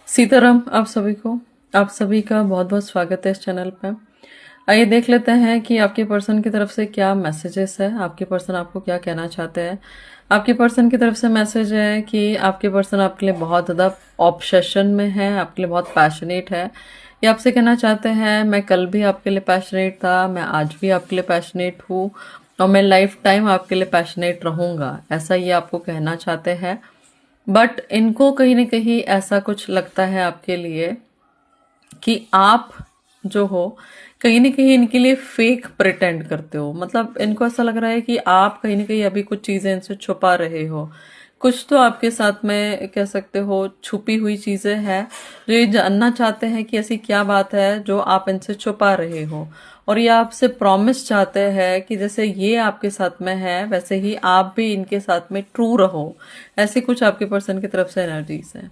सीताराम आप सभी का बहुत बहुत स्वागत है इस चैनल पे। आइए देख लेते हैं कि आपके पर्सन की तरफ से क्या मैसेजेस है, आपके पर्सन आपको क्या कहना चाहते हैं। आपके पर्सन की तरफ से मैसेज है कि आपके पर्सन आपके लिए बहुत ज़्यादा ऑब्सेशन में है, आपके लिए बहुत पैशनेट है। ये आपसे कहना चाहते हैं मैं कल भी आपके लिए पैशनेट था, मैं आज भी आपके लिए पैशनेट हूँ और मैं लाइफ टाइम आपके लिए पैशनेट रहूँगा, ऐसा ये आपको कहना चाहते हैं। बट इनको कहीं ना कहीं ऐसा कुछ लगता है आपके लिए कि आप जो हो कहीं ना कहीं इनके लिए फेक प्रिटेंड करते हो। मतलब इनको ऐसा लग रहा है कि आप कहीं ना कहीं अभी कुछ चीजें इनसे छुपा रहे हो। कुछ तो आपके साथ में कह सकते हो छुपी हुई चीजें हैं जो ये जानना चाहते हैं कि ऐसी क्या बात है जो आप इनसे छुपा रहे हो। और ये आपसे प्रॉमिस चाहते हैं कि जैसे ये आपके साथ में है वैसे ही आप भी इनके साथ में ट्रू रहो। ऐसी कुछ आपके पर्सन की तरफ से एनर्जीज है।